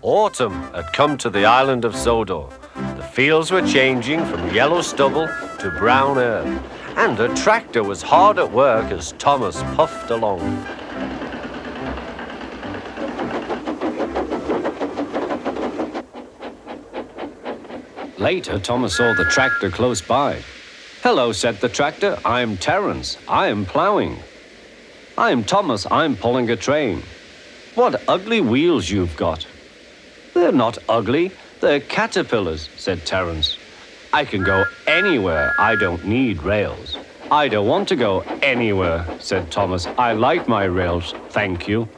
Autumn had come to the island of Sodor. The fields were changing from yellow stubble to brown earth, and the tractor was hard at work as Thomas puffed along. Later, Thomas saw the tractor close by. "Hello," said the tractor. "I'm Terence. I'm ploughing." "I'm Thomas. I'm pulling a train." "What ugly wheels you've got." "They're not ugly. They're caterpillars," said Terence. "I can go anywhere. I don't need rails." "I don't want to go anywhere," said Thomas. "I like my rails, thank you."